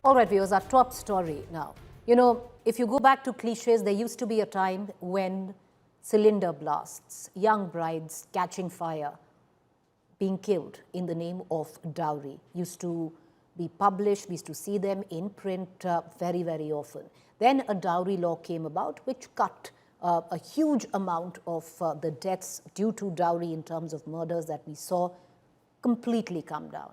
All right, viewers, our top story now. You know, if you go back to cliches, there used to be a time when cylinder blasts, young brides catching fire, being killed in the name of dowry used to be published. We used to see them in print very, very often. Then a dowry law came about which cut a huge amount of the deaths due to dowry in terms of murders that we saw completely come down.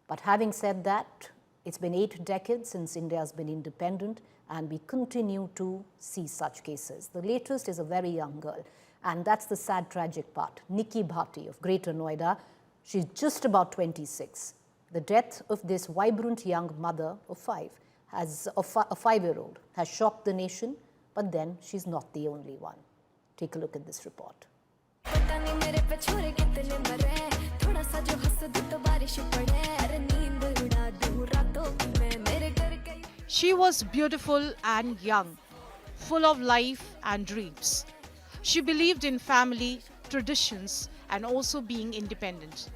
But having said that, it's been 8 decades since India has been independent, and we continue to see such cases. The latest is a very young girl, and that's the sad, tragic part. Nikki Bhati of Greater Noida, she's just about 26. The death of this vibrant young mother of 5, a 5-year-old, has shocked the nation, but then she's not the only one. Take a look at this report. She was beautiful and young, full of life and dreams. She believed in family, traditions, and also being independent.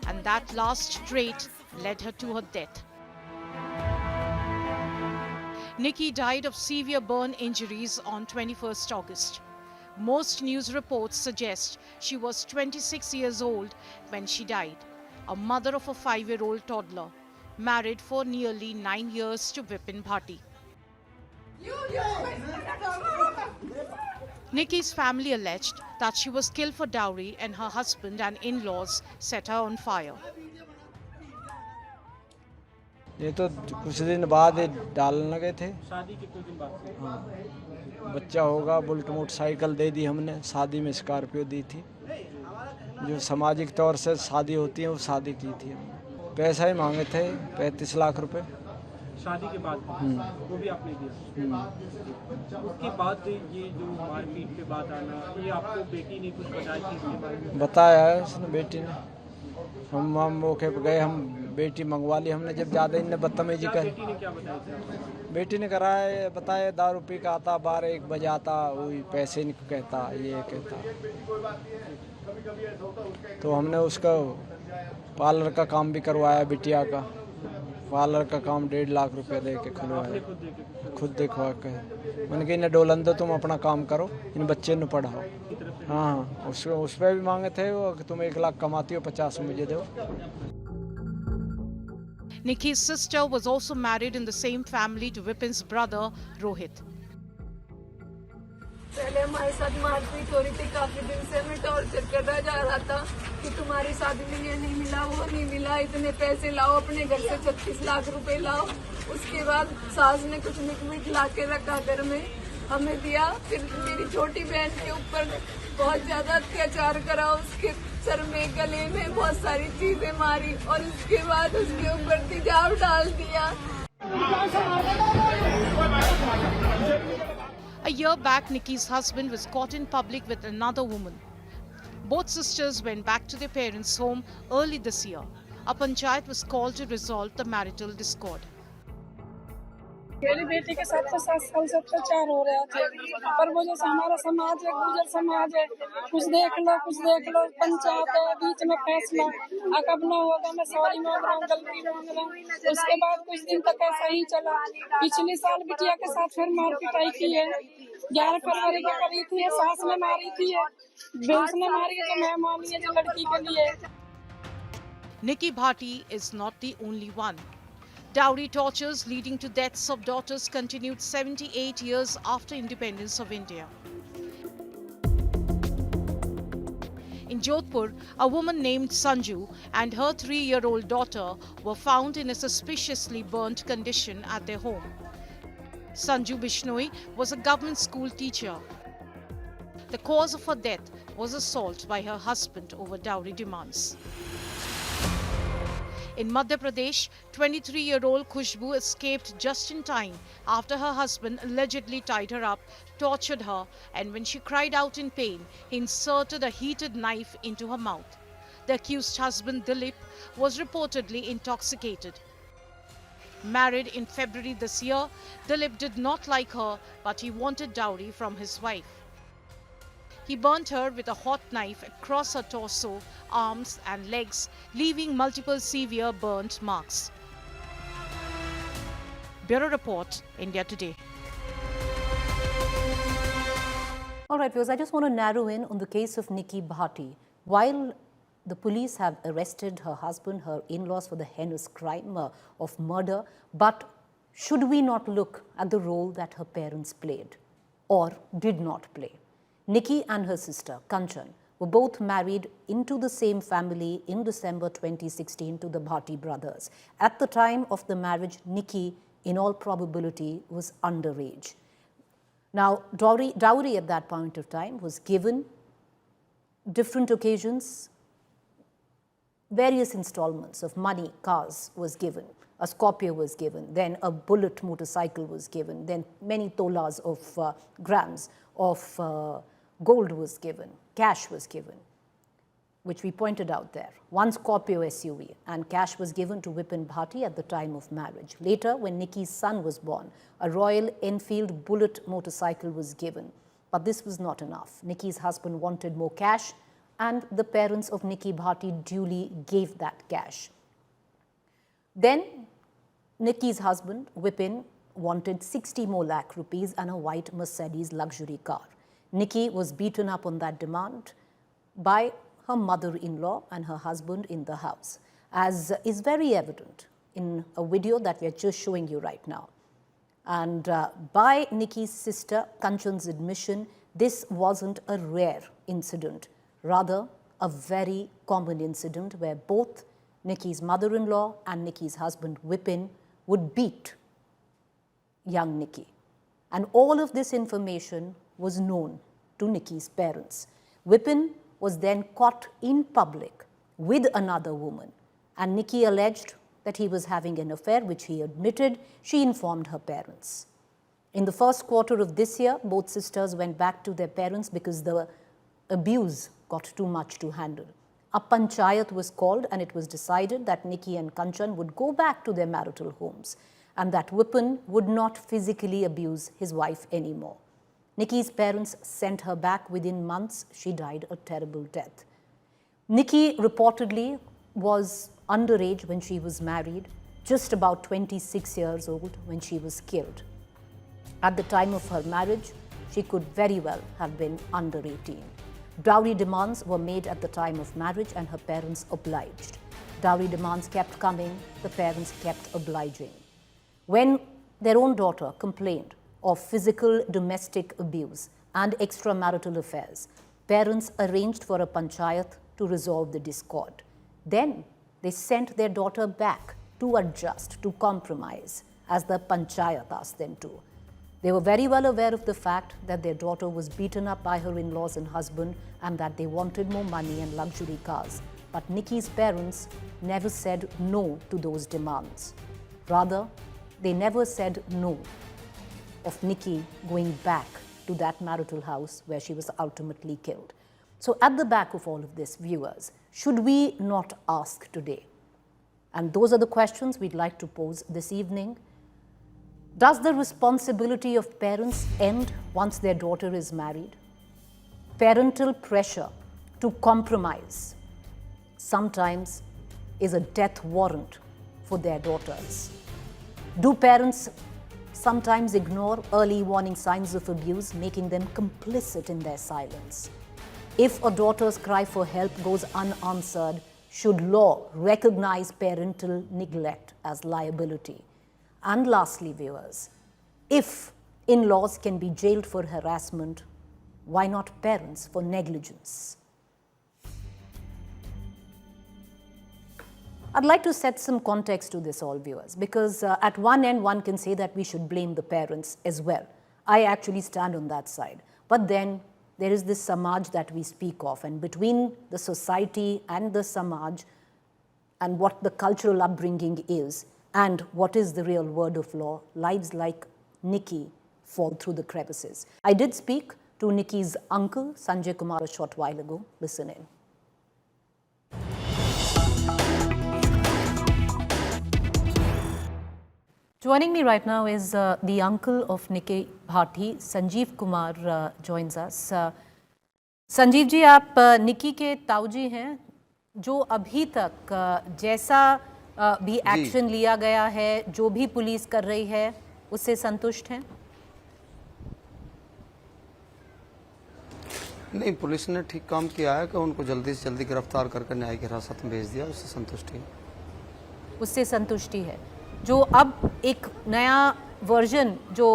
And that last trait led her to her death. Nikki died of severe burn injuries on 21st August. Most news reports suggest she was 26 years old when she died, a mother of a 5-year-old toddler, married for nearly 9 years to Vipin Bhati. Nikki's family alleged that she was killed for dowry and her husband and in-laws set her on fire. ये तो कुछ दिन बाद डालने लगे थे। शादी के कुछ दिन बाद से। हाँ, बच्चा होगा, बुलेट मोटरसाइकिल दे दी हमने, शादी में स्कॉर्पियो दी थी। जो सामाजिक तौर से शादी होती है वो शादी की थी हमने। पैसा ही मांगे थे 35 लाख रुपए। शादी के बाद वो भी आपने दिया। उसके बाद ये जो मारपीट के बाद आना, ये आपको बेटी ने कुछ बताया कि इसके बारे में? बताया है उसने, बेटी ने। हम मौके पर गए, हम बेटी मंगवा ली हमने, जब ज़्यादा इनने बदतमीजी कर। बेटी ने क्या बताया था? बेटी ने कराया, बताया दारू पी का आता, 12-1 बजे आता, वही पैसे नहीं कहता, ये कहता। तो हमने उसका पार्लर का काम भी करवाया, बिटिया का पार्लर का काम 1.5 लाख रुपए दे के खुलवाया, खुद देखवा के। मैंने कहा इन्हें डोलन दो, तुम अपना काम करो, इन बच्चे ने पढ़ाओ। हाँ, उस पर भी मांगे थे वो कि तुम 1 लाख कमाती हो, 50 मुझे दो। Nikki's sister was also married in the same family to Vipin's brother, Rohit. पहले हमारे साथ मारपीट हो रही थी, काफी दिन से हमें टॉर्चर करता जा रहा था कि तुम्हारी शादी में ये नहीं मिला, वो नहीं मिला, इतने पैसे लाओ, अपने घर से 36 लाख रुपए लाओ। उसके बाद सास ने कुछ मिट ला के रखा घर में, हमें दिया। फिर मेरी छोटी बहन के ऊपर बहुत ज्यादा अत्याचार करा, उसके सर में, गले में बहुत सारी चीजें मारी और उसके बाद उसके ऊपर तेजाब डाल दिया। A year back, Nikki's husband was caught in public with another woman. Both sisters went back to their parents' home early this year. A panchayat was called to resolve the marital discord. मेरी बेटी के साथ तो 7 साल से अत्याचार हो रहा थे, पर वो जैसे हमारा समाज है, गुजर समाज है, कुछ देख लो, पंचायत है, बीच में फैसला, अकब ना होगा, मैं सॉरी मांग रहा हूँ, गलती मांग रहा हूँ। उसके बाद कुछ दिन तक ऐसा ही चला। पिछले साल बिटिया के साथ फिर मार पिटाई की है, 11 फरवरी को करी थी, सास ने मारी थी, उसने मारी है, तो मैं मानी है जो लड़की के लिए। Nikki Bhati is not the only one. Dowry tortures leading to deaths of daughters continued 78 years after independence of India. In Jodhpur, a woman named Sanju and her 3-year-old daughter were found in a suspiciously burnt condition at their home. Sanju Bishnoi was a government school teacher. The cause of her death was assault by her husband over dowry demands. In Madhya Pradesh, 23-year-old Khushbu escaped just in time after her husband allegedly tied her up, tortured her, and when she cried out in pain, he inserted a heated knife into her mouth. The accused husband, Dilip, was reportedly intoxicated. Married in February this year, Dilip did not like her, but he wanted dowry from his wife. He burnt her with a hot knife across her torso, arms and legs, leaving multiple severe burnt marks. Bureau Report, India Today. All right, viewers, I just want to narrow in on the case of Nikki Bhati. While the police have arrested her husband, her in-laws for the heinous crime of murder, but should we not look at the role that her parents played or did not play? Nikki and her sister, Kanchan, were both married into the same family in December 2016 to the Bhati brothers. At the time of the marriage, Nikki, in all probability, was underage. Now, dowry at that point of time was given, different occasions, various installments of money, cars was given, a Scorpio was given, then a bullet motorcycle was given, then many tolas of grams of gold was given, cash was given, which we pointed out there. One Scorpio SUV, and cash was given to Vipin Bhati at the time of marriage. Later, when Nikki's son was born, a Royal Enfield bullet motorcycle was given. But this was not enough. Nikki's husband wanted more cash, and the parents of Nikki Bhati duly gave that cash. Then, Nikki's husband, Vipin, wanted 60 more lakh rupees and a white Mercedes luxury car. Nikki was beaten up on that demand by her mother-in-law and her husband in the house, as is very evident in a video that we are just showing you right now. And by Nikki's sister, Kanchan's admission, this wasn't a rare incident, rather a very common incident where both Nikki's mother-in-law and Nikki's husband, Vipin, would beat young Nikki. And all of this information was known to Nikki's parents. Vipin was then caught in public with another woman, and Nikki alleged that he was having an affair, which he admitted. She informed her parents. In the first quarter of this year, both sisters went back to their parents because the abuse got too much to handle. A panchayat was called, and it was decided that Nikki and Kanchan would go back to their marital homes and that Vipin would not physically abuse his wife anymore. Nikki's parents sent her back. Within months, she died a terrible death. Nikki reportedly was underage when she was married, just about 26 years old when she was killed. At the time of her marriage, she could very well have been under 18. Dowry demands were made at the time of marriage, and her parents obliged. Dowry demands kept coming, the parents kept obliging. When their own daughter complained of physical domestic abuse and extramarital affairs, parents arranged for a panchayat to resolve the discord. Then they sent their daughter back to adjust, to compromise, as the panchayat asked them to. They were very well aware of the fact that their daughter was beaten up by her in-laws and husband, and that they wanted more money and luxury cars. But Nikki's parents never said no to those demands. Rather, they never said no of Nikki going back to that marital house where she was ultimately killed. So at the back of all of this, viewers, should we not ask today? And those are the questions we'd like to pose this evening. Does the responsibility of parents end once their daughter is married? Parental pressure to compromise sometimes is a death warrant for their daughters. Do parents sometimes ignore early warning signs of abuse, making them complicit in their silence? If a daughter's cry for help goes unanswered, should law recognize parental neglect as liability? And lastly, viewers, if in-laws can be jailed for harassment, why not parents for negligence? I'd like to set some context to this, all viewers, because at one end, one can say that we should blame the parents as well. I actually stand on that side. But then there is this Samaj that we speak of, and between the society and the Samaj and what the cultural upbringing is and what is the real word of law, lives like Nikki fall through the crevices. I did speak to Nikki's uncle, Sanjay Kumar, a short while ago. Listen in. Joining me right now is the uncle of Nikki Bhati, Sanjeev Kumar, joins us. Sanjeev ji, आप निकी के ताऊजी हैं, जो अभी तक जैसा भी action लिया गया है, जो भी पुलिस कर रही है उससे संतुष्ट हैं? नहीं, पुलिस ने ठीक काम किया है कि उनको जल्दी से जल्दी गिरफ्तार करके न्यायिक हिरासत में भेज दिया, उससे संतुष्टि है। उससे संतुष्टि है। जो अब एक नया वर्जन जो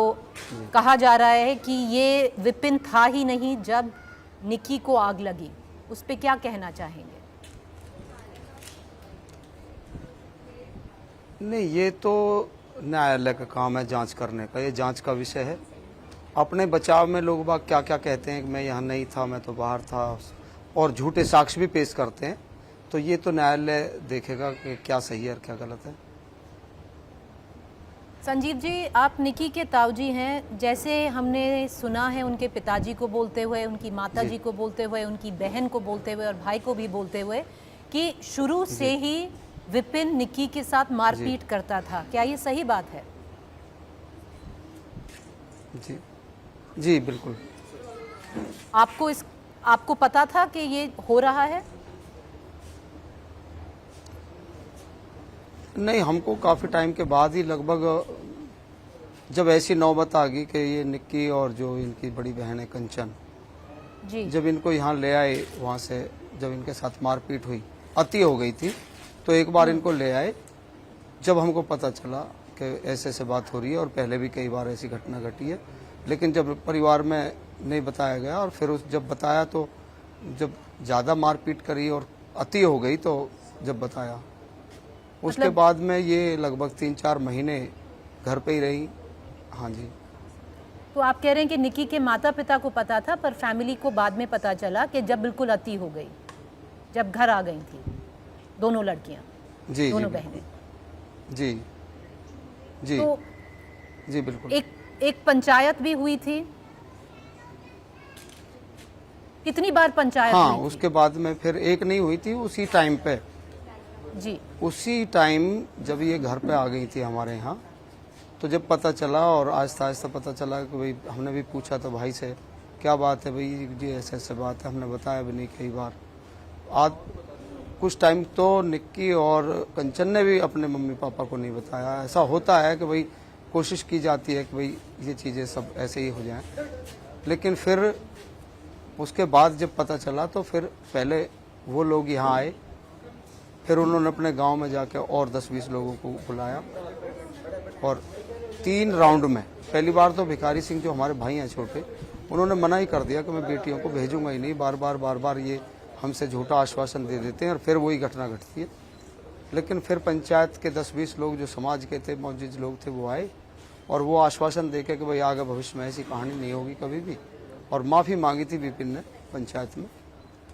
कहा जा रहा है कि ये विपिन था ही नहीं जब निक्की को आग लगी, उस पे क्या कहना चाहेंगे? नहीं, ये तो न्यायालय का काम है जांच करने का, ये जांच का विषय है। अपने बचाव में लोग बाग क्या क्या कहते हैं कि मैं यहाँ नहीं था, मैं तो बाहर था, और झूठे साक्ष्य भी पेश करते हैं, तो ये तो न्यायालय देखेगा कि क्या सही है और क्या गलत है। संजीव जी, आप निक्की के ताऊजी हैं, जैसे हमने सुना है उनके पिताजी को बोलते हुए, उनकी माताजी को बोलते हुए, उनकी बहन को बोलते हुए और भाई को भी बोलते हुए कि शुरू से ही विपिन निक्की के साथ मारपीट करता था। क्या ये सही बात है? जी जी बिल्कुल। आपको पता था कि ये हो रहा है? नहीं, हमको काफ़ी टाइम के बाद ही, लगभग जब ऐसी नौबत आ गई कि ये निक्की और जो इनकी बड़ी बहन है कंचन, जी, जब इनको यहाँ ले आए, वहाँ से जब इनके साथ मारपीट हुई, अति हो गई थी, तो एक बार इनको ले आए। जब हमको पता चला कि ऐसे ऐसे बात हो रही है, और पहले भी कई बार ऐसी घटना घटी है, लेकिन जब परिवार में नहीं बताया गया, और फिर जब बताया तो जब ज़्यादा मारपीट करी और अति हो गई, तो जब बताया उसके बाद में ये लगभग 3-4 महीने घर पे ही रही। हाँ जी। तो आप कह रहे हैं कि निक्की के माता पिता को पता था, पर फैमिली को बाद में पता चला कि जब बिल्कुल अति हो गई, जब घर आ गई थी दोनों लड़कियां, जी दोनों जी बहनें। जी जी तो जी बिल्कुल। एक पंचायत भी हुई थी। कितनी बार पंचायत हाँ, हुई थी? उसके बाद में फिर एक नहीं हुई थी, उसी टाइम पे, जी, उसी टाइम जब ये घर पे आ गई थी हमारे यहाँ, तो जब पता चला और आहिस्ता आहिस्ता पता चला कि भाई, हमने भी पूछा था भाई से, क्या बात है भाई जी, ऐसे ऐसे बात है, हमने बताया भी नहीं कई बार। आज कुछ टाइम तो निक्की और कंचन ने भी अपने मम्मी पापा को नहीं बताया। ऐसा होता है कि भाई कोशिश की जाती है कि भाई ये चीज़ें सब ऐसे ही हो जाएं, लेकिन फिर उसके बाद जब पता चला तो फिर पहले वो लोग यहाँ आए, फिर उन्होंने अपने गांव में जाके और 10-20 लोगों को बुलाया, और 3 राउंड में, पहली बार तो भिखारी सिंह जो हमारे भाई हैं छोटे, उन्होंने मना ही कर दिया कि मैं बेटियों को भेजूंगा ही नहीं, बार बार ये हमसे झूठा आश्वासन दे देते हैं, और फिर वही घटना घटती है। लेकिन फिर पंचायत के 10-20 लोग जो समाज के थे, मौजूद लोग थे, वो आए और वो आश्वासन देके कि भाई आगे भविष्य में ऐसी कहानी नहीं होगी कभी भी, और माफ़ी मांगी थी विपिन ने पंचायत में,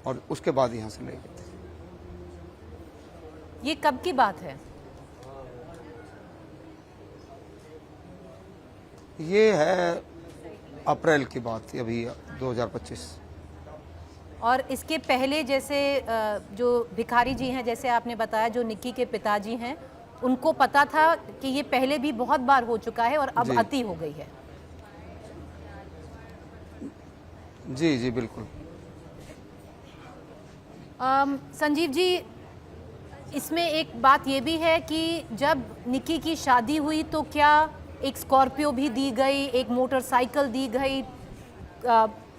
और उसके बाद यहाँ से ले गए थे। ये कब की बात है? ये है अप्रैल की बात थी, अभी 2025। और इसके पहले जैसे जो भिखारी जी हैं, जैसे आपने बताया, जो निक्की के पिताजी हैं, उनको पता था कि ये पहले भी बहुत बार हो चुका है और अब अति हो गई है? जी जी बिल्कुल। संजीव जी, इसमें एक बात ये भी है कि जब निक्की की शादी हुई तो क्या एक स्कॉर्पियो भी दी गई, एक मोटरसाइकिल दी गई,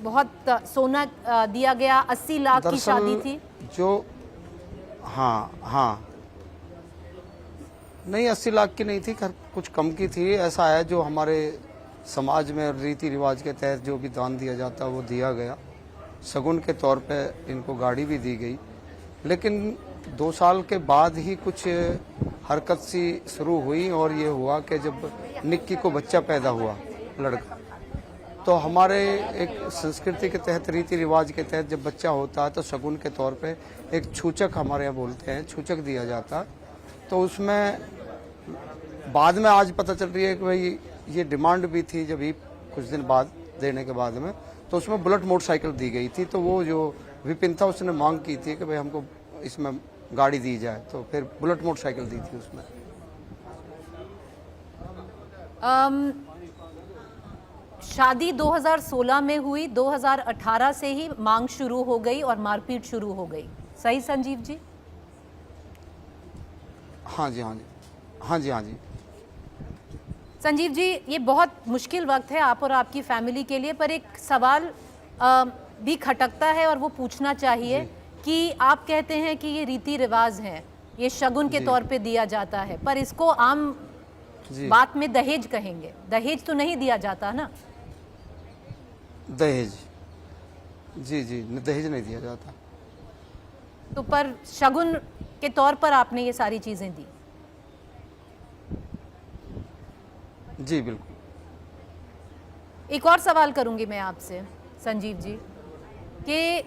बहुत सोना दिया गया, 80 लाख की शादी थी जो, हाँ नहीं 80 लाख की नहीं थी, कुछ कम की थी। ऐसा है जो हमारे समाज में रीति रिवाज के तहत जो भी दान दिया जाता है वो दिया गया, शगुन के तौर पे इनको गाड़ी भी दी गई। लेकिन 2 साल के बाद ही कुछ हरकत सी शुरू हुई, और ये हुआ कि जब निक्की को बच्चा पैदा हुआ, लड़का, तो हमारे एक संस्कृति के तहत, रीति रिवाज के तहत जब बच्चा होता है तो शगुन के तौर पे एक छूचक, हमारे यहाँ बोलते हैं, छूचक दिया जाता है। तो उसमें बाद में आज पता चल रही है कि भाई ये डिमांड भी थी, जब ही कुछ दिन बाद देने के बाद में, तो उसमें बुलेट मोटरसाइकिल दी गई थी। तो वो जो विपिन था उसने मांग की थी कि भाई हमको इसमें गाड़ी दी जाए, तो फिर बुलेट मोटरसाइकिल दी थी उसमें। शादी 2016 में हुई, 2018 से ही मांग शुरू हो गई और मारपीट शुरू हो गई, सही संजीव जी? हाँ जी, हाँ जी, हाँ जी, हाँ जी। संजीव जी, ये बहुत मुश्किल वक्त है आप और आपकी फैमिली के लिए, पर एक सवाल भी खटकता है और वो पूछना चाहिए कि आप कहते हैं कि ये रीति रिवाज हैं, ये शगुन के जी। तौर पे दिया जाता है, पर इसको आम जी, बात में दहेज कहेंगे। दहेज तो नहीं दिया जाता ना। दहेज, जी, जी, दहेज नहीं दिया जाता। तो पर शगुन के तौर पर आपने ये सारी चीजें दी। जी, बिल्कुल। एक और सवाल करूंगी मैं आपसे संजीव जी कि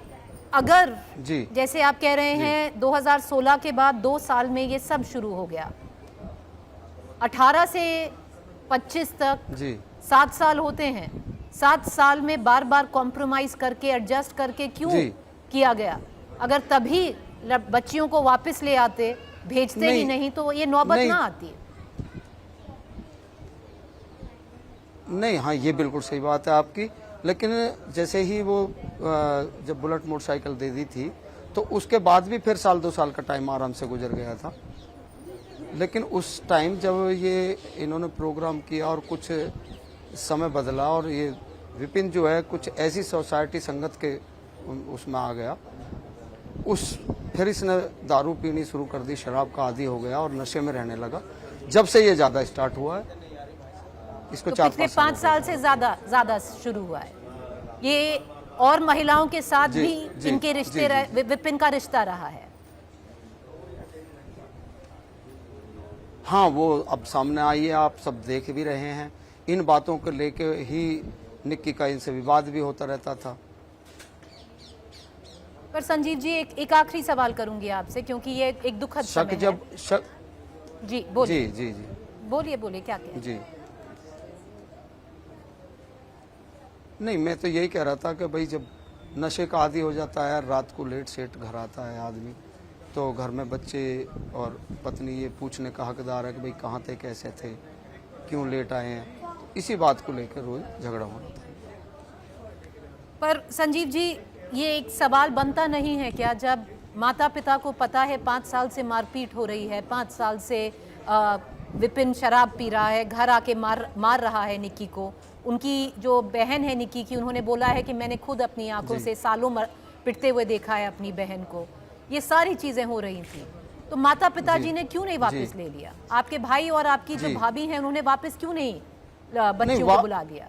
अगर जी, जैसे आप कह रहे हैं 2016 के बाद 2 साल में ये सब शुरू हो गया, 18 से 25 तक जी, 7 साल होते हैं, 7 साल में बार बार कॉम्प्रोमाइज करके एडजस्ट करके क्यों जी। किया गया? अगर तभी बच्चियों को वापस ले आते, भेजते ही नहीं तो ये नौबत नहीं। ना आती। नहीं, हाँ, ये बिल्कुल सही बात है आपकी। लेकिन जैसे ही वो जब बुलेट मोटरसाइकिल दे दी थी, तो उसके बाद भी फिर साल 2 साल का टाइम आराम से गुजर गया था। लेकिन उस टाइम जब ये इन्होंने प्रोग्राम किया और कुछ समय बदला और ये विपिन जो है कुछ ऐसी सोसाइटी संगत के उसमें आ गया, फिर इसने दारू पीनी शुरू कर दी, शराब का आदी हो गया और नशे में रहने लगा। जब से ये ज़्यादा स्टार्ट हुआ है, इसको तो 4-5 पिछले 5 साल से ज्यादा शुरू हुआ है ये, और महिलाओं के साथ जी, भी जी, इनके जी, रिश्ते जी। विपिन का रिश्ता रहा है। हाँ, वो अब सामने आई है, आप सब देख भी रहे हैं। इन बातों को लेके ही निक्की का इनसे विवाद भी होता रहता था। पर संजीव जी एक आखिरी सवाल करूंगी आपसे, क्योंकि ये एक दुखद शक समय जब है। शक जी बोलिए। जी, जी, जी, बोलिए क्या कह रहे हैं? जी। नहीं, मैं तो यही कह रहा था कि भाई जब नशे का आदी हो जाता है, रात को लेट सेट घर आता है आदमी, तो घर में बच्चे और पत्नी ये पूछने का हकदार है कि भाई कहाँ थे, कैसे थे, क्यों लेट आए हैं। इसी बात को लेकर रोज झगड़ा होना था। पर संजीव जी, ये एक सवाल बनता नहीं है क्या, जब माता पिता को पता है 5 साल से मारपीट हो रही है, 5 साल से विपिन शराब पी रहा है, घर आके मार रहा है निक्की को। उनकी जो बहन है निक्की की, उन्होंने बोला है कि मैंने खुद अपनी आंखों से सालों पिटते हुए देखा है अपनी बहन को। ये सारी चीजें हो रही थी, तो माता पिताजी ने क्यों नहीं वापस ले लिया? आपके भाई और आपकी जो भाभी हैं, उन्होंने वापस क्यों नहीं बच्चियों को बुला लिया?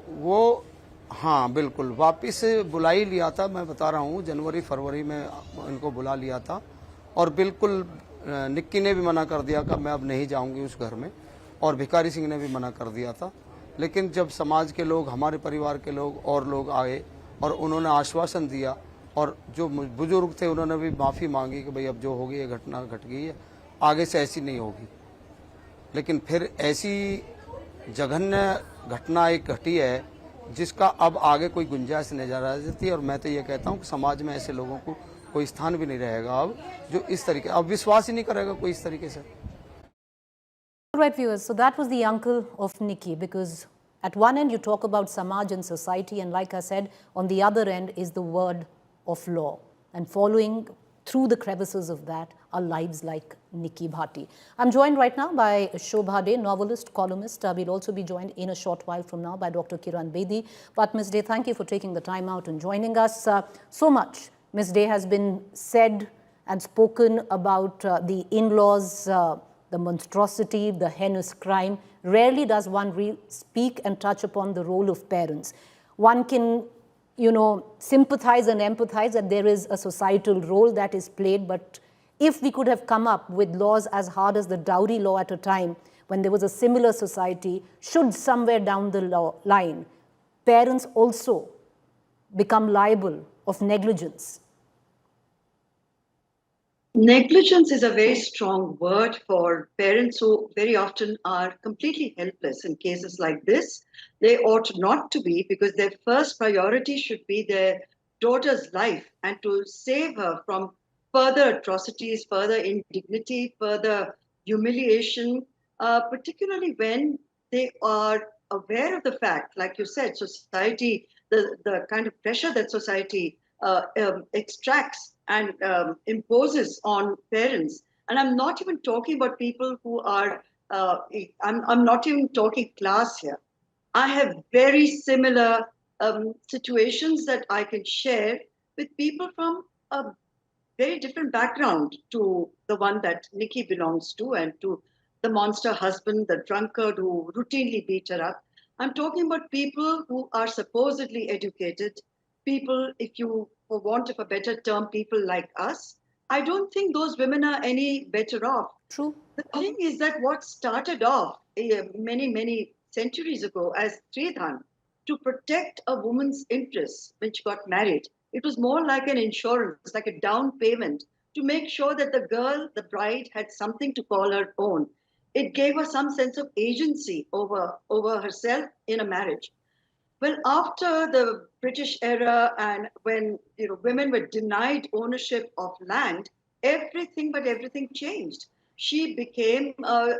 वो हाँ बिल्कुल वापिस बुला ही लिया था। मैं बता रहा हूँ, जनवरी फरवरी में इनको बुला लिया था और बिल्कुल निक्की ने भी मना कर दिया कि मैं अब नहीं जाऊंगी उस घर में, और भिखारी सिंह ने भी मना कर दिया था। लेकिन जब समाज के लोग, हमारे परिवार के लोग और लोग आए और उन्होंने आश्वासन दिया, और जो बुजुर्ग थे उन्होंने भी माफ़ी मांगी कि भाई अब जो होगी ये घटना घट गई है, आगे से ऐसी नहीं होगी। लेकिन फिर ऐसी जघन्य घटना एक घटी है जिसका अब आगे कोई गुंजाइश नहीं जा रही। और मैं तो ये कहता हूँ कि समाज में ऐसे लोगों को कोई स्थान भी नहीं रहेगा अब, जो इस तरीके, अब विश्वास ही नहीं करेगा कोई इस तरीके से। Right, viewers, so that was the uncle of Nikki, because at one end you talk about Samaj and society, and like I said, on the other end is the word of law, and following through the crevices of that are lives like Nikki Bhati. I'm joined right now by Shobha De, novelist, columnist. We'll also be joined in a short while from now by Dr. Kiran Bedi. But Ms. De, thank you for taking the time out and joining us. So much, Ms. De, has been said and spoken about the in-laws, the monstrosity, the heinous crime. Rarely does one speak and touch upon the role of parents. One can, sympathize and empathize that there is a societal role that is played, but if we could have come up with laws as hard as the dowry law at a time when there was a similar society, should somewhere down the line parents also become liable of negligence? Negligence is a very strong word for parents who very often are completely helpless in cases like this. They ought not to be, because their first priority should be their daughter's life and to save her from further atrocities, further indignity, further humiliation, particularly when they are aware of the fact, like you said, society, the kind of pressure that society extracts and imposes on parents And I'm not even talking about people who are, I'm not even talking class here. I have very similar situations that I can share with people from a very different background to the one that Nikki belongs to, and to the monster husband, the drunkard who routinely beat her up. I'm talking about people who are supposedly educated, people, if you, for want of a better term, people like us. I don't think those women are any better off. True. The thing is that what started off many, many centuries ago as Stridhan, to protect a woman's interests when she got married, it was more like an insurance, like a down payment to make sure that the girl, the bride, had something to call her own. It gave her some sense of agency over herself in a marriage. Well, after the British era, and when women were denied ownership of land, everything but everything changed. She became an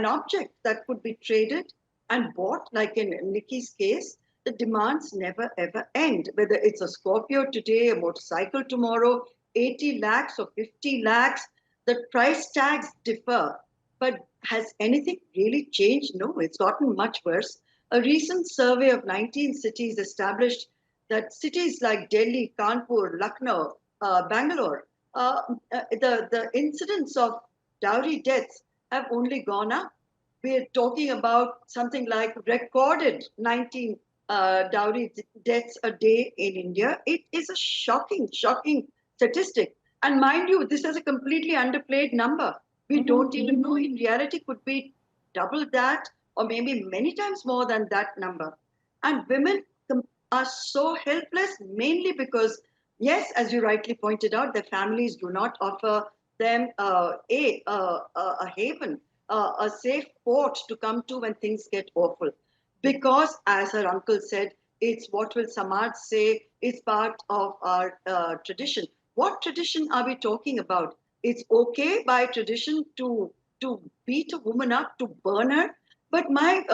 object that could be traded and bought. Like in Nikki's case, the demands never ever end. Whether it's a Scorpio today, a motorcycle tomorrow, 80 lakhs or 50 lakhs, the price tags differ. But has anything really changed? No, it's gotten much worse. A recent survey of 19 cities established that cities like Delhi, Kanpur, Lucknow, Bangalore, the incidence of dowry deaths have only gone up. We're talking about something like recorded 19 dowry deaths a day in India. It is a shocking, shocking statistic. And mind you, this is a completely underplayed number. We don't even know in reality could be double that, or maybe many times more than that number. And women are so helpless, mainly because, yes, as you rightly pointed out, their families do not offer them a haven, a safe port to come to when things get awful. Because, as her uncle said, it's what will Samaj say, it's part of our tradition. What tradition are we talking about? It's okay by tradition to beat a woman up, to burn her. But my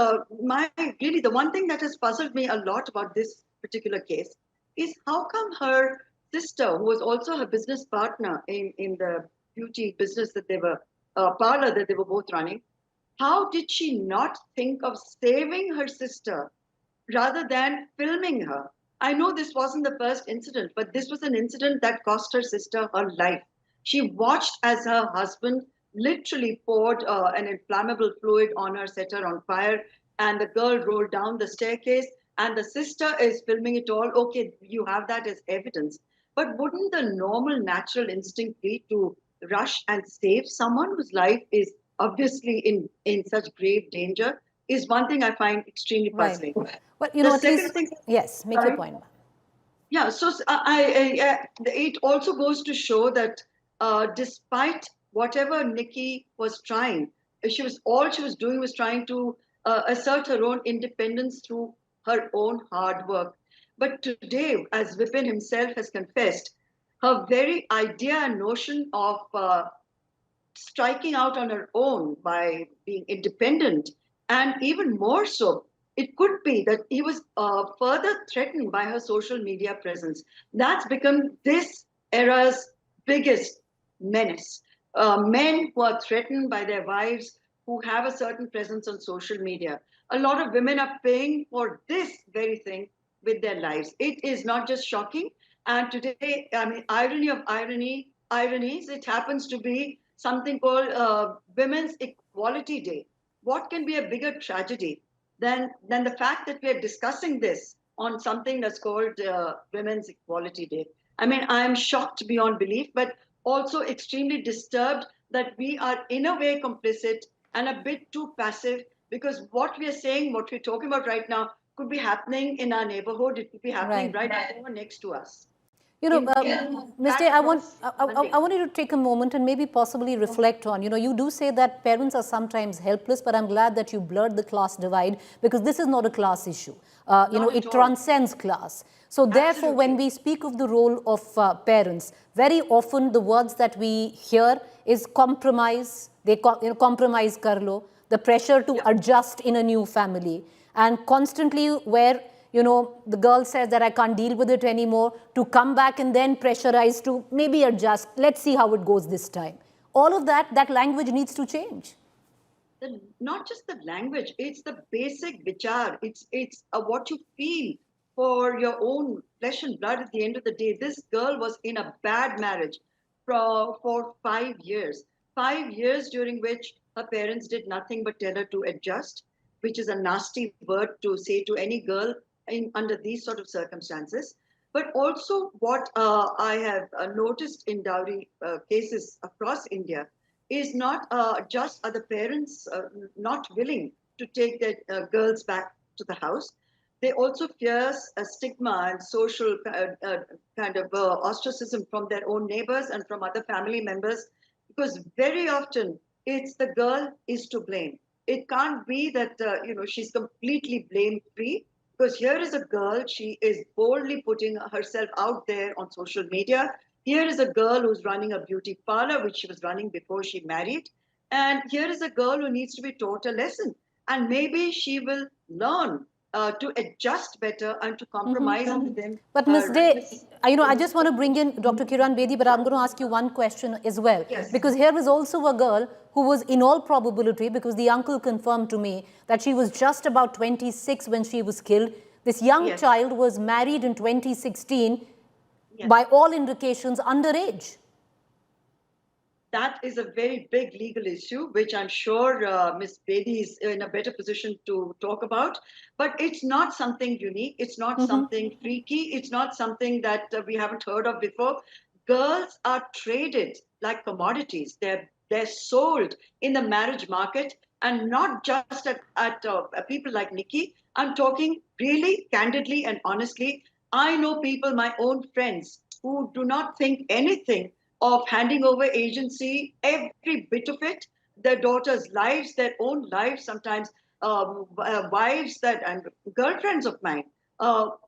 really, the one thing that has puzzled me a lot about this particular case is how come her sister, who was also her business partner in the beauty business that they were, parlor that they were both running, how did she not think of saving her sister rather than filming her? I know this wasn't the first incident, but this was an incident that cost her sister her life. She watched as her husband literally poured an inflammable fluid on her, set her on fire, and the girl rolled down the staircase, and the sister is filming it all. Okay, you have that as evidence. But wouldn't the normal, natural instinct be to rush and save someone whose life is obviously in such grave danger? Is one thing I find extremely puzzling. Right. Well, The at second least, thing- yes, make your Sorry? point. Yeah, so it also goes to show that despite whatever Nikki was trying, all she was doing was trying to assert her own independence through her own hard work. But today, as Vipin himself has confessed, her very idea and notion of striking out on her own by being independent, and even more so, it could be that he was further threatened by her social media presence. That's become this era's biggest menace. Men who are threatened by their wives, who have a certain presence on social media. A lot of women are paying for this very thing with their lives. It is not just shocking. And today, I mean, irony of ironies, it happens to be something called Women's Equality Day. What can be a bigger tragedy than the fact that we're discussing this on something that's called Women's Equality Day? I mean, I'm shocked beyond belief, but also extremely disturbed that we are in a way complicit and a bit too passive, because what we are saying, what we're talking about right now, could be happening in our neighborhood. It could be happening right next to us. Ms. Day, I want you to take a moment and maybe possibly reflect on, you do say that parents are sometimes helpless, but I'm glad that you blurred the class divide, because this is not a class issue. It transcends class. So therefore, when we speak of the role of parents, very often the words that we hear is compromise, compromise kar lo, the pressure to adjust in a new family, and constantly where the girl says that I can't deal with it anymore, to come back and then pressurize to maybe adjust. Let's see how it goes this time. All of that language needs to change. Not just the language, it's the basic vichar. It's what you feel for your own flesh and blood at the end of the day. This girl was in a bad marriage for 5 years. 5 years during which her parents did nothing but tell her to adjust, which is a nasty word to say to any girl under these sort of circumstances. But also what I have noticed in dowry cases across India is not just are the parents not willing to take their girls back to the house. They also fear a stigma and social kind of ostracism from their own neighbors and from other family members, because very often it's the girl is to blame. It can't be that she's completely blame free, because here is a girl, she is boldly putting herself out there on social media. Here is a girl who's running a beauty parlor, which she was running before she married. And here is a girl who needs to be taught a lesson. And maybe she will learn to adjust better and to compromise with them. But Ms. Day, I just want to bring in Dr. Kiran Bedi, but I'm going to ask you one question as well. Yes. Because here is also a girl who was in all probability, because the uncle confirmed to me that she was just about 26 when she was killed. This young Yes. child was married in 2016, Yes. by all indications underage. That is a very big legal issue, which I'm sure Ms. Bedi is in a better position to talk about. But it's not something unique. It's not something freaky. It's not something that we haven't heard of before. Girls are traded like commodities. They're sold in the marriage market, and not just at people like Nikki. I'm talking really candidly and honestly. I know people, my own friends, who do not think anything of handing over agency, every bit of it, their daughters' lives, their own lives, sometimes wives and girlfriends of mine,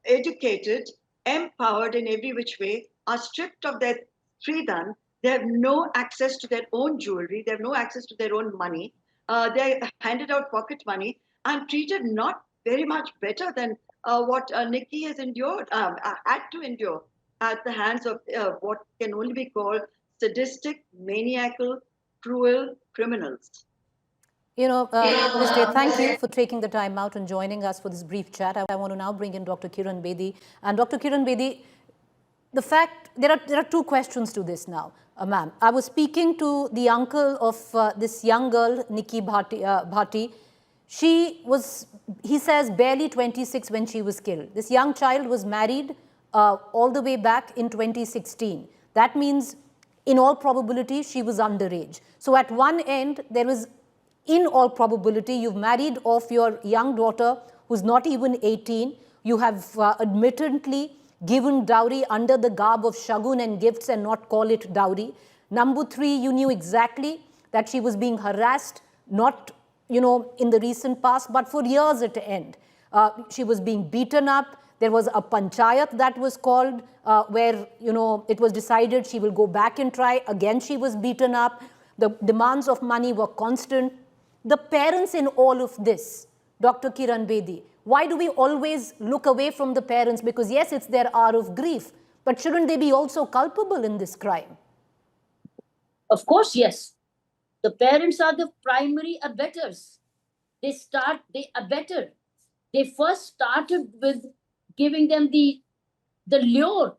educated, empowered in every which way, are stripped of their freedom. They have no access to their own jewelry. They have no access to their own money. They're handed out pocket money and treated not very much better than what Nikki has endured, had to endure at the hands of what can only be called sadistic, maniacal, cruel criminals. Ms. Day, thank you for taking the time out and joining us for this brief chat. I want to now bring in Dr. Kiran Bedi. And Dr. Kiran Bedi, there are two questions to this now, ma'am. I was speaking to the uncle of this young girl, Nikki Bhati. He says, barely 26 when she was killed. This young child was married all the way back in 2016. That means, in all probability, she was underage. So at one end, there is, in all probability, you've married off your young daughter who's not even 18. You have admittedly given dowry under the garb of shagun and gifts and not call it dowry. Number three, you knew exactly that she was being harassed, not in the recent past, but for years at the end. She was being beaten up. There was a panchayat that was called where, it was decided she will go back and try. Again, she was beaten up. The demands of money were constant. The parents in all of this, Dr. Kiran Bedi, why do we always look away from the parents? Because yes, it's their hour of grief, but shouldn't they be also culpable in this crime? Of course, yes. The parents are the primary abettors. They abetted. They first started with giving them the lure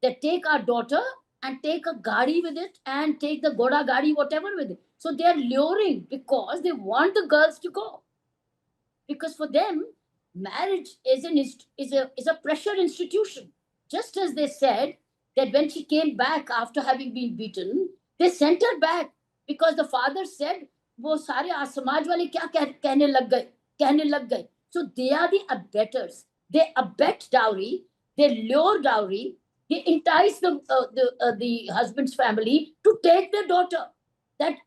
that take our daughter and take a gadi with it and take the goda gadi, whatever with it. So they are luring because they want the girls to go. Because for them, marriage is a pressure institution. Just as they said that when she came back after having been beaten, they sent her back because the father said, "वो सारे समाज वाले क्या कहने लग गए." So they are the abettors. They abet dowry. They lure dowry. They entice the husband's family to take their daughter. And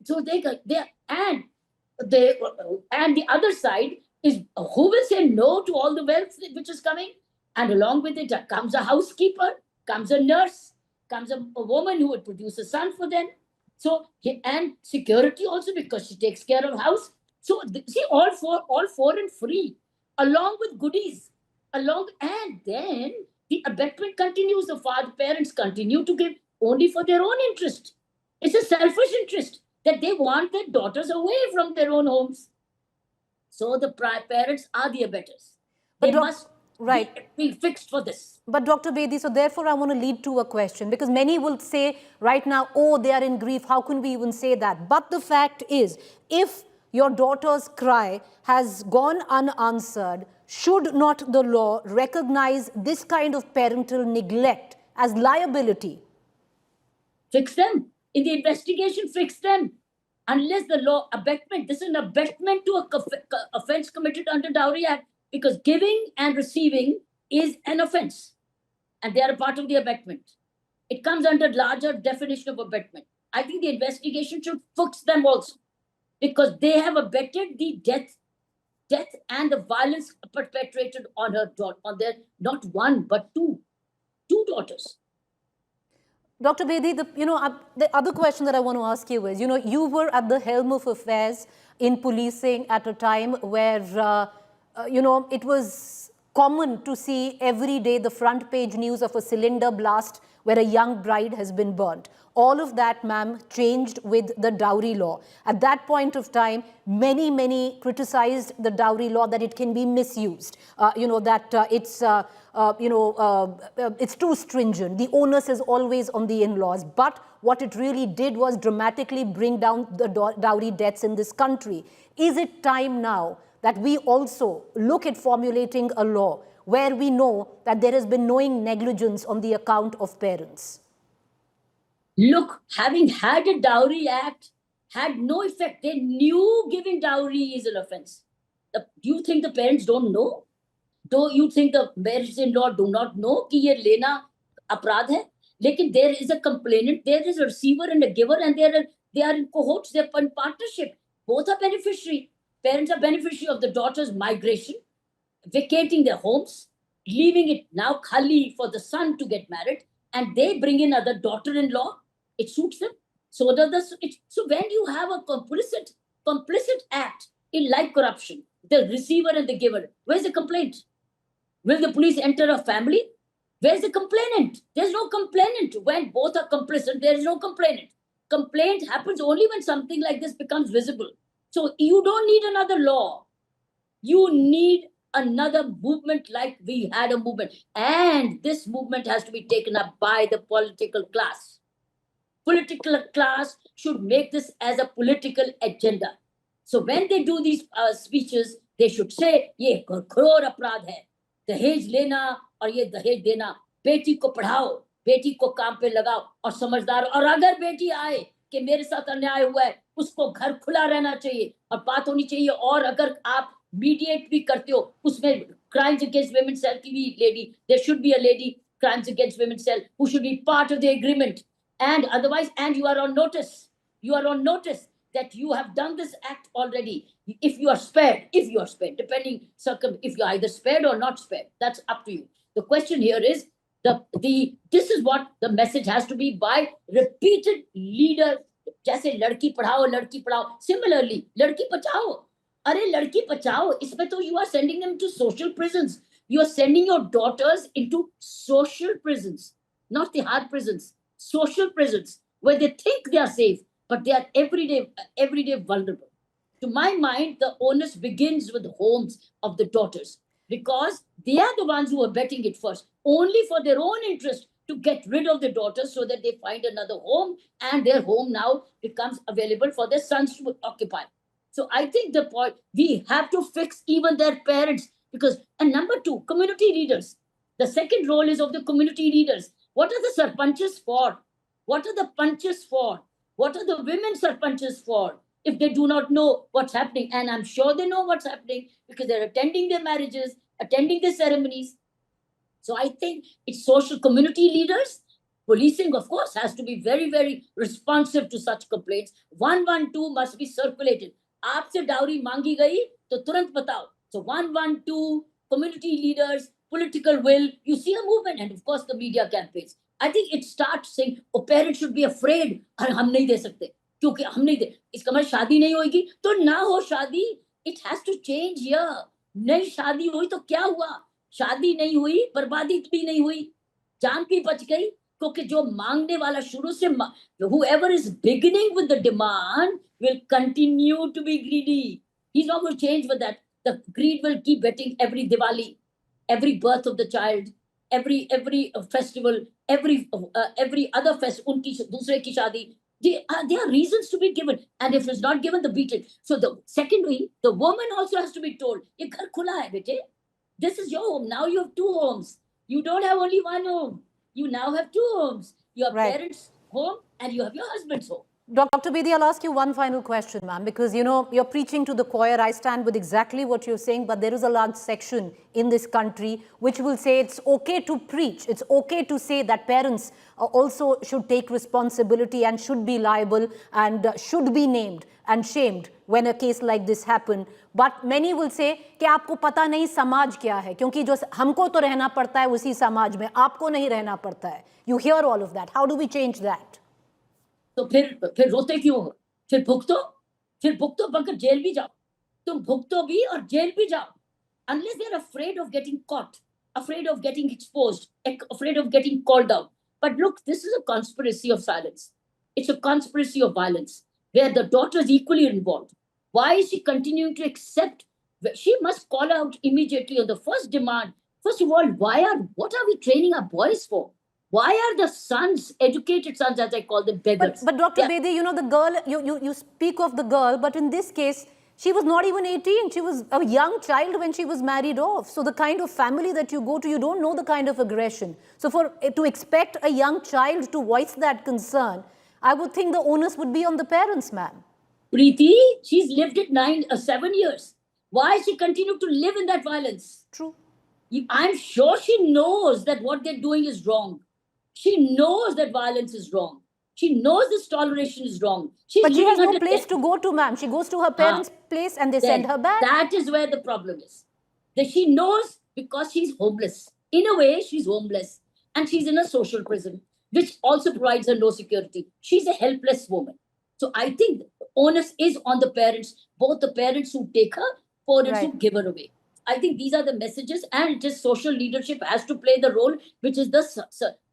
the other side is who will say no to all the wealth which is coming? And along with it comes a housekeeper, comes a nurse, comes a woman who would produce a son for them. So, and security also because she takes care of house. So, see, all four and free, along with goodies, along, and then the abetment continues. The parents continue to give only for their own interest. It's a selfish interest that they want their daughters away from their own homes. So the parents are the abettors. They But must right. be fixed for this. But Dr. Bedi, so therefore I want to lead to a question, because many will say right now, oh, they are in grief. How can we even say that? But the fact is, if your daughter's cry has gone unanswered, should not the law recognize this kind of parental neglect as liability? Fix them. In the investigation, fix them. Unless the law, abetment, this is an abetment to a offense committed under Dowry Act, because giving and receiving is an offense, and they are a part of the abetment. It comes under larger definition of abetment. I think the investigation should fix them also, because they have abetted the death and the violence perpetrated on on their not one but two daughters. Dr. Bedi, the other question that I want to ask you is, you were at the helm of affairs in policing at a time where, it was common to see every day the front page news of a cylinder blast where a young bride has been burnt. All of that, ma'am, changed with the dowry law. At that point of time, many criticized the dowry law, that it can be misused, it's too stringent. The onus is always on the in-laws. But what it really did was dramatically bring down the dowry deaths in this country. Is it time now that we also look at formulating a law where we know that there has been knowing negligence on the account of parents? Look, having had a Dowry Act had no effect. They knew giving dowry is an offense. Do you think the parents don't know? Do you think the parents-in-law do not know कि ये लेना अपराध है? लेकिन there is a complainant, there is a receiver and a giver, and they are in cohorts, they are in partnership. Both are beneficiary. Parents are beneficiary of the daughter's migration, vacating their homes, leaving it now khali for the son to get married, and they bring in other daughter-in-law. It suits them. So when you have a complicit act in like corruption, the receiver and the giver, where's the complaint? Will the police enter a family? Where's the complainant? There's no complainant. When both are complicit, there is no complainant. Complaint happens only when something like this becomes visible. So you don't need another law. You need another movement, like we had a movement. And this movement has to be taken up by the political class. Political class should make this as a political agenda. So when they do these speeches, they should say, ये घोर अपराध है, दहेज लेना और ये दहेज देना, बेटी को पढ़ाओ, बेटी को काम पे लगाओ और समझदार, और अगर बेटी आए कि मेरे साथ अन्याय हुआ है, उसको घर खुला रहना चाहिए और बात होनी चाहिए. और अगर आप मीडिएट भी करते हो, उसमें क्राइम्स अगेंस्ट वुमेन सेल की भी lady, there should be a lady crimes against women cell who should be part of the agreement. And otherwise, and you are on notice that you have done this act already. If you are spared, depending if you are either spared or not spared, that's up to you. The question here is this is what the message has to be by repeated leader. जैसे लड़की पढ़ाओ. Similarly, लड़की बचाओ. अरे लड़की बचाओ, इसमें तो you are sending them to social prisons. You are sending your daughters into social prisons, not the hard prisons. Social prisons where they think they are safe, but they are every day vulnerable. To my mind, the onus begins with the homes of the daughters, because they are the ones who are betting it first, only for their own interest, to get rid of the daughters so that they find another home, and their home now becomes available for their sons to occupy. So I think the point, we have to fix even their parents, because, and number two, community leaders. The second role is of the community leaders. What are the sarpanches for? What are the punches for? What are the women sarpanches for? If they do not know what's happening, and I'm sure they know what's happening because they're attending their marriages, attending their ceremonies. So I think it's social community leaders. Policing, of course, has to be very, very responsive to such complaints. 112 must be circulated. Aapse dowry mangi gayi, to turant batao. So 112, community leaders, political will, you see a movement, and of course the media campaigns. I think it starts saying, oh, parents should be afraid, हम नहीं दे सकते, क्योंकि हम नहीं दे, इसका मतलब शादी नहीं होगी, तो ना हो शादी. It has to change here. नई शादी हुई तो क्या हुआ? शादी नहीं हुई, बर्बादी भी नहीं हुई, जान भी बच गई, क्योंकि जो मांगने वाला शुरू से whoever is beginning with the demand will continue to be greedy. He's not going to change with that. The greed will keep getting every Diwali, every birth of the child, every festival, every other unki dusre ki shadi. There are reasons to be given, and if it's not given, the beat it. So the secondary, the woman also has to be told, "Ye ghar khula hai, bete. This is your home. Now you have two homes. You don't have only one home. You now have two homes. Your Right. parents' home and you have your husband's home." Dr. Bedi, I'll ask you one final question, ma'am, because, you're preaching to the choir. I stand with exactly what you're saying, but there is a large section in this country which will say it's okay to preach. It's okay to say that parents also should take responsibility and should be liable and should be named and shamed when a case like this happen. But many will say कि आपको पता नहीं समाज क्या है, क्योंकि जो हमको तो रहना पड़ता है उसी समाज में, आपको नहीं रहना पड़ता है. You hear all of that. How do we change that? तो फिर रोते क्यों हो? फिर भुगतो बनकर जेल भी जाओ. तुम भुगतो भी और जेल भी जाओ. Unless they're afraid of getting caught, afraid of getting exposed, afraid of getting called out. But look, this is a conspiracy of silence. It's a conspiracy of violence where the daughter is equally involved. Why is she continuing to accept? She must call out immediately on the first demand. First of all, what are we training our boys for? Why are the sons, educated sons, as I call them, beggars? But Dr. Yeah. Bedi, the girl, you speak of the girl, but in this case, she was not even 18. She was a young child when she was married off. So the kind of family that you go to, you don't know the kind of aggression. So to expect a young child to voice that concern, I would think the onus would be on the parents, ma'am. Preeti, she's lived it 7 years. Why she continue to live in that violence? True. I'm sure she knows that what they're doing is wrong. She knows that violence is wrong. She knows this toleration is wrong. But she has no place to go to, ma'am. She goes to her parents' place and they send her back. That is where the problem is. That she knows because she's homeless. In a way, she's homeless. And she's in a social prison, which also provides her no security. She's a helpless woman. So I think the onus is on the parents, both the parents who take her, parents who give her away. I think these are the messages, and just social leadership has to play the role, which is the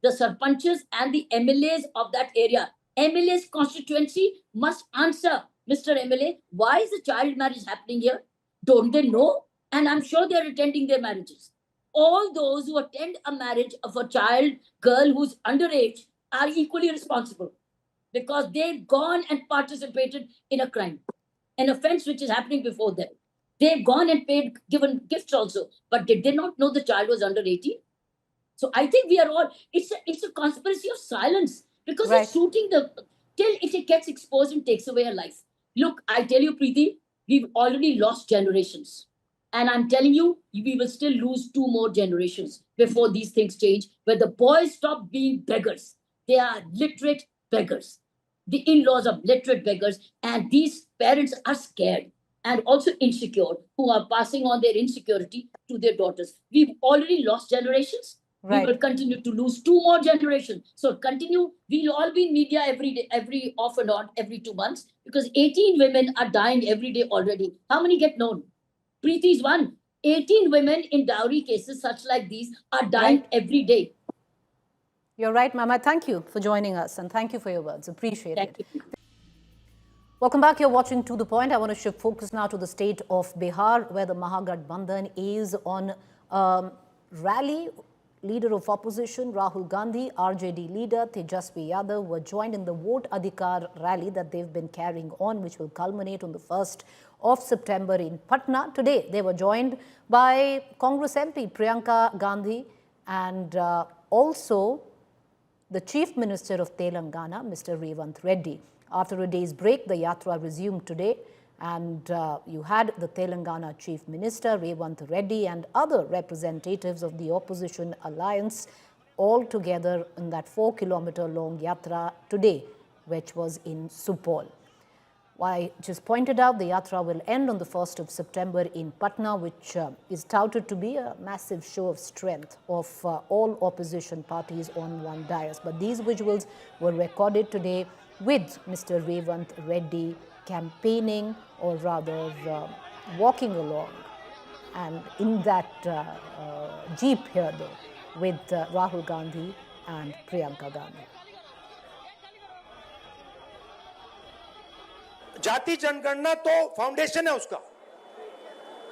sarpanches and the MLAs of that area. MLA's constituency must answer, Mr. MLA, why is the child marriage happening here? Don't they know? And I'm sure they're attending their marriages. All those who attend a marriage of a girl who's underage are equally responsible because they've gone and participated in a crime, an offense which is happening before them. They've gone and given gifts also, but they did not know the child was under 18. So I think we are all, it's a conspiracy of silence because it's shooting till it gets exposed and takes away a life. Look, I tell you, Preeti, we've already lost generations. And I'm telling you, we will still lose 2 more generations before these things change, where the boys stop being beggars. They are literate beggars. The in-laws are literate beggars, and these parents are scared and also insecure, who are passing on their insecurity to their daughters. We've already lost generations. We will continue to lose 2 more generations. So continue. We'll all be in media every day, every off and on, every 2 months, because 18 women are dying every day already. How many get known? Preeti is one. 18 women in dowry cases such like these are dying every day. You're right, ma'am. I thank you for joining us, and thank you for your words. Appreciate it. Thank you. Welcome back. You're watching To The Point. I want to shift focus now to the state of Bihar, where the Mahagathbandhan is on rally. Leader of opposition Rahul Gandhi, RJD leader Tejasvi Yadav were joined in the Vote Adhikar rally that they've been carrying on, which will culminate on the 1st of September in Patna. Today, they were joined by Congress MP Priyanka Gandhi and also the Chief Minister of Telangana, Mr. Revanth Reddy. After a day's break, the yatra resumed today, and you had the Telangana Chief Minister, Revanth Reddy, and other representatives of the opposition alliance all together in that 4-kilometer-long yatra today, which was in Supol. I just pointed out, the yatra will end on the 1st of September in Patna, which is touted to be a massive show of strength of all opposition parties on one dais. But these visuals were recorded today with Mr. Revanth Reddy campaigning, or rather walking along and in that jeep here though, with Rahul Gandhi and Priyanka Gandhi. जाति जनगणना तो foundation है उसका।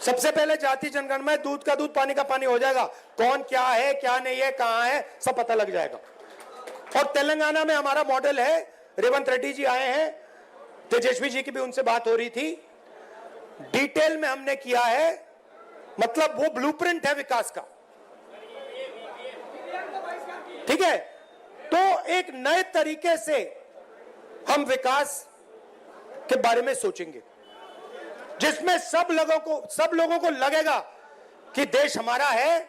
सबसे पहले जाति जनगणना में दूध का दूध पानी का पानी हो जाएगा, कौन क्या है क्या नहीं है कहां है सब पता लग जाएगा। और तेलंगाना में हमारा मॉडल है, रेवंत रेड्डी जी आए हैं, तेजस्वी जी की भी उनसे बात हो रही थी, डिटेल में हमने किया है, मतलब वो ब्लूप्रिंट है विकास का। ठीक है, तो एक नए तरीके से हम विकास के बारे में सोचेंगे, जिसमें सब लोगों को लगेगा कि देश हमारा है,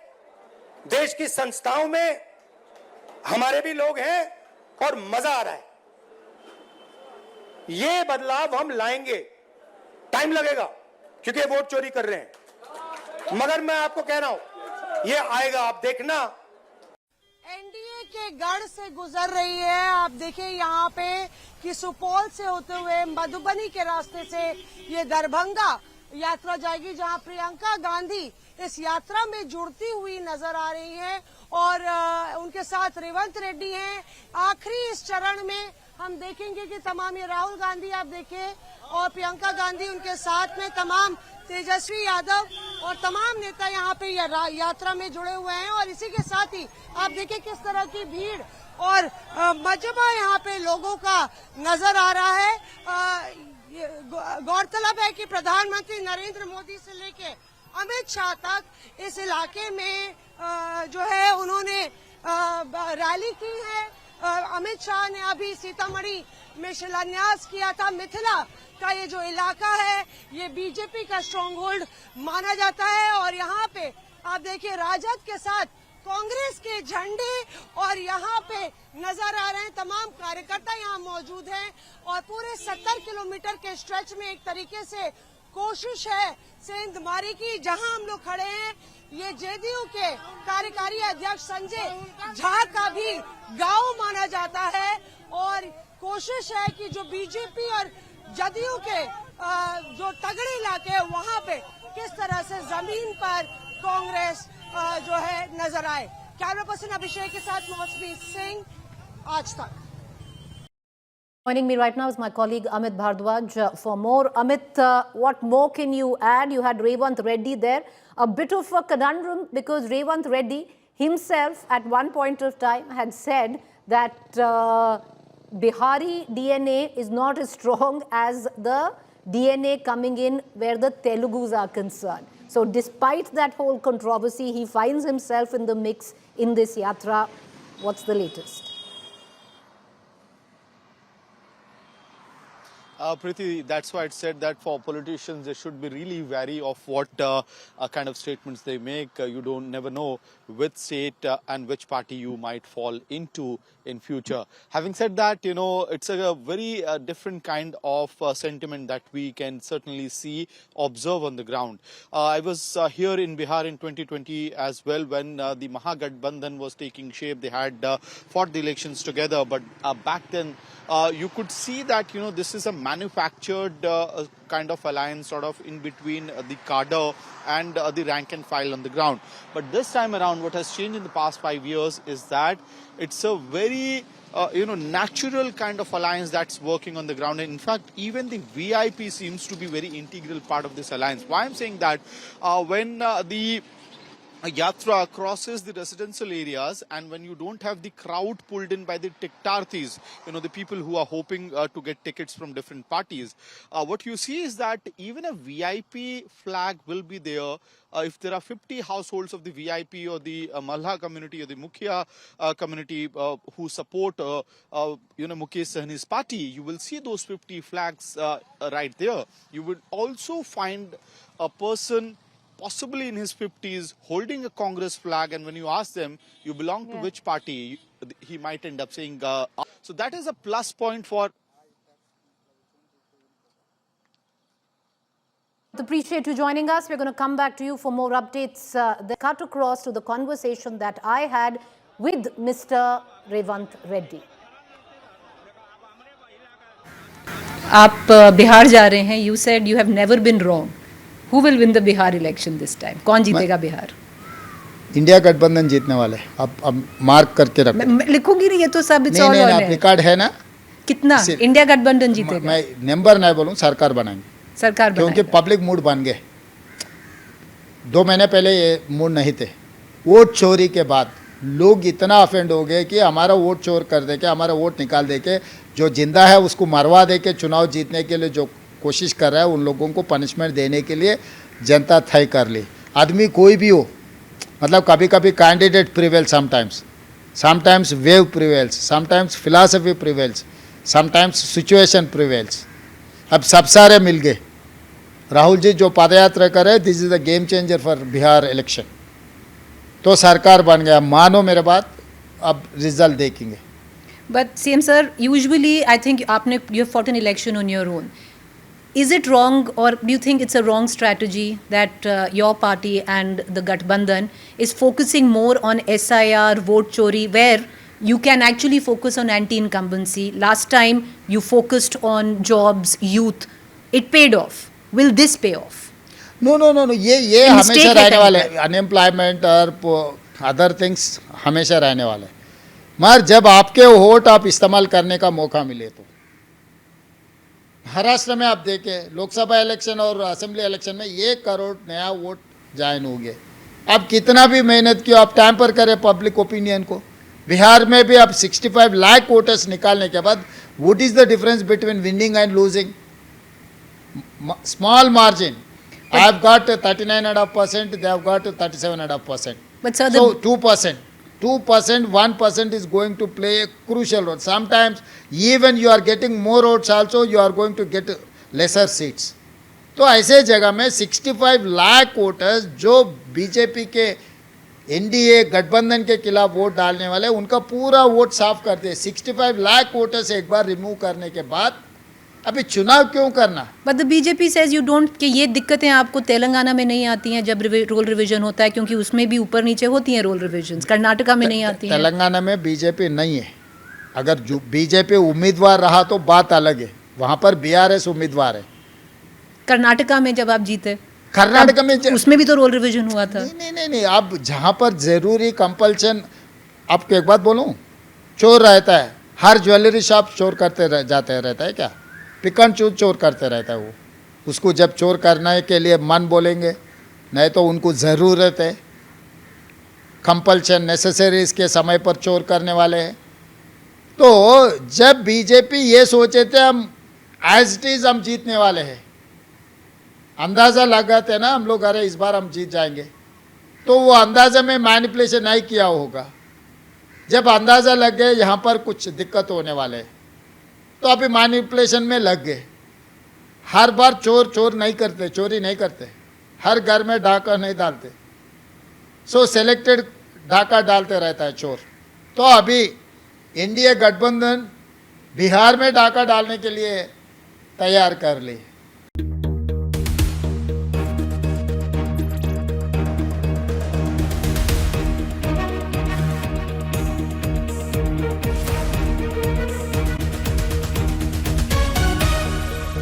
देश की संस्थाओं में हमारे भी लोग हैं और मजा आ रहा है। ये बदलाव हम लाएंगे, टाइम लगेगा क्योंकि वोट चोरी कर रहे हैं, मगर मैं आपको कह रहा हूं ये आएगा, आप देखना। एनडीए के गढ़ से गुजर रही है। आप देखिए यहाँ पे कि सुपौल से होते हुए मधुबनी के रास्ते से ये दरभंगा यात्रा जाएगी, जहाँ प्रियंका गांधी इस यात्रा में जुड़ती हुई नजर आ रही हैं और उनके साथ रेवंत रेड्डी हैं। आखिरी इस चरण में हम देखेंगे कि तमाम ये राहुल गांधी आप देखिए और प्रियंका गांधी उनके साथ में तमाम तेजस्वी यादव और तमाम नेता यहाँ पे यात्रा में जुड़े हुए हैं। और इसी के साथ ही आप देखिए किस तरह की भीड़ और मजमा यहाँ पे लोगों का नजर आ रहा है। गौरतलब है कि प्रधानमंत्री नरेंद्र मोदी से लेके अमित शाह तक इस इलाके में जो है उन्होंने रैली की है। अमित शाह ने अभी सीतामढ़ी में शिलान्यास किया था। मिथिला का ये जो इलाका है ये बीजेपी का स्ट्रॉन्ग होल्ड माना जाता है और यहाँ पे आप देखिए राजद के साथ कांग्रेस के झंडे और यहाँ पे नजर आ रहे हैं। तमाम कार्यकर्ता यहाँ मौजूद हैं और पूरे 70 किलोमीटर के स्ट्रेच में एक तरीके से कोशिश है सेंधमारी की। जहां हम लोग खड़े हैं ये जेडीयू के कार्यकारी अध्यक्ष संजय झा का भी गांव माना जाता है और कोशिश है कि जो बीजेपी और जदयू के जो तगड़े इलाके हैं वहां पे किस तरह से जमीन पर कांग्रेस जो है नजर आए। कैमरा पर्सन अभिषेक के साथ मौसमी सिंह, आज तक। Joining me right now is my colleague Amit Bhardwaj for more. Amit, what more can you add? You had Revant Reddy there. A bit of a conundrum because Revant Reddy himself at one point of time had said that Bihari DNA is not as strong as the DNA coming in where the Telugus are concerned. So despite that whole controversy, he finds himself in the mix in this yatra. What's the latest? Preeti, that's why it said that for politicians they should be really wary of what kind of statements they make. You don't never know which state and which party you might fall into in future. Having said that, you know, it's a very different kind of sentiment that we can certainly see, observe on the ground. I was here in Bihar in 2020 as well when the Mahagathbandhan was taking shape. They had fought the elections together, but back then you could see that, you know, this is a manufactured kind of alliance sort of in between the cadre and the rank and file on the ground. But this time around, what has changed in the past 5 years is that it's a very natural kind of alliance that's working on the ground. And in fact, even the VIP seems to be very integral part of this alliance. Why I'm saying that, when the yatra crosses the residential areas and when you don't have the crowd pulled in by the tiktarthis, you know, the people who are hoping to get tickets from different parties, what you see is that even a VIP flag will be there. If there are 50 households of the VIP or the Malha community or the Mukhya community who support Mukesh Sahni's party, you will see those 50 flags right there. You would also find a person possibly in his 50s holding a Congress flag, and when you ask them you belong to which party, he might end up saying so that is a plus point for. Appreciate you joining us. We're going to come back to you for more updates. The cut across to the conversation that I had with Mr. Revant Reddy. आप बिहार जा रहे हैं. You said you have never been wrong. Who will win the Bihar election this time? कौन जीतेगा Bihar? India गठबंधन जीतने वाले। अब मार्क करके रखो। मैं लिखूंगी नहीं, ये तो सब नहीं नहीं, आप रिकॉर्ड है ना। कितना इंडिया गठबंधन जीतेगा? मैं नंबर नहीं बोलूँ, सरकार बनाएंगे। सरकार क्योंकि पब्लिक मूड बन गए। 2 महीने पहले ये मूड नहीं थे। वोट चोरी के बाद लोग इतना अफेंड हो गए कि हमारा वोट चोर कर दे के, हमारा वोट निकाल दे के, जो जिंदा है उसको मरवा दे के चुनाव जीतने के लिए जो कोशिश कर रहा है, उन लोगों को पनिशमेंट देने के लिए जनता तय कर ली। आदमी कोई भी हो, मतलब कभी कभी candidate prevail, sometimes wave prevails, sometimes philosophy prevails, sometimes situation prevails. अब सब सारे मिल गए। राहुल जी जो पदयात्रा कर रहे, this is the game changer for Bihar election. तो सरकार बन गया, मानो मेरे बात, अब रिजल्ट देखेंगे। But CM sir, usually I think you have fought an election on your own. Is it wrong, or do you think it's a wrong strategy that your party and the Gathbandhan is focusing more on SIR, vote chori, where you can actually focus on anti-incumbency? Last time you focused on jobs, youth. It paid off. Will this pay off? No, ये हमेशा रहने वाले। Unemployment और other things हमेशा रहने वाले। मगर जब आपके वोट आप इस्तेमाल करने का मौका मिले तो, महाराष्ट्र में आप देखें, लोकसभा इलेक्शन और असेंबली इलेक्शन में 1 करोड़ नया वोट ज्वाइन हो गए। आप कितना भी मेहनत किया, आप टाइम पर करें पब्लिक ओपिनियन को। बिहार में भी आप 65 लाख वोटर्स निकालने के बाद, what is the difference between winning and losing? Small margin. I have got 39.5%, they have got 37.5%. But sir, so 2%, 1% is going to play a crucial role. Sometimes even you are getting more votes also, you are going to get lesser seats. तो ऐसे जगह में 65 lakh voters जो BJP के NDA गठबंधन के खिलाफ vote डालने वाले, उनका पूरा वोट साफ कर दे। 65 लाख वोटर्स एक बार रिमूव करने के बाद अभी चुनाव क्यों करना? But the BJP says you don't, कि ये दिक्कतें आपको तेलंगाना में नहीं आती हैं जब रोल रिवीजन होता है, क्योंकि उसमें भी ऊपर नीचे होती हैं रोल रिवीजन। कर्नाटका में नहीं आती हैं। तेलंगाना में बीजेपी नहीं है। अगर जो बीजेपी उम्मीदवार रहा तो बात अलग है, वहाँ पर बीआरएस उम्मीदवार है। कर्नाटका में जब आप जीते, कर्नाटका में उसमें भी तो रोल रिवीजन हुआ था। नहीं, अब जहाँ पर जरूरी कंपल्शन, आपको एक बात बोलूँ, चोर रहता है, हर ज्वेलरी शॉप चोर करते जाते रहता है क्या? पिक एंड चूज चोर करते रहता है वो। उसको जब चोर करने के लिए मन बोलेंगे, नहीं तो उनको ज़रूरत है, कंपल्शन नेसेसरीज के समय पर चोर करने वाले हैं। तो जब बीजेपी ये सोचे थे हम एज इट इज़ हम जीतने वाले हैं, अंदाज़ा लगाते ना हम लोग, अरे इस बार हम जीत जाएंगे, तो वो अंदाज़े में मैनिपुलेशन नहीं किया होगा। जब अंदाज़ा लग गए यहाँ पर कुछ दिक्कत होने वाले है, तो अभी मैनिपुलेशन में लग गए। हर बार चोरी नहीं करते, हर घर में डाका नहीं डालते, सो सेलेक्टेड डाका डालते रहता है चोर। तो अभी एनडीए गठबंधन बिहार में डाका डालने के लिए तैयार कर ली।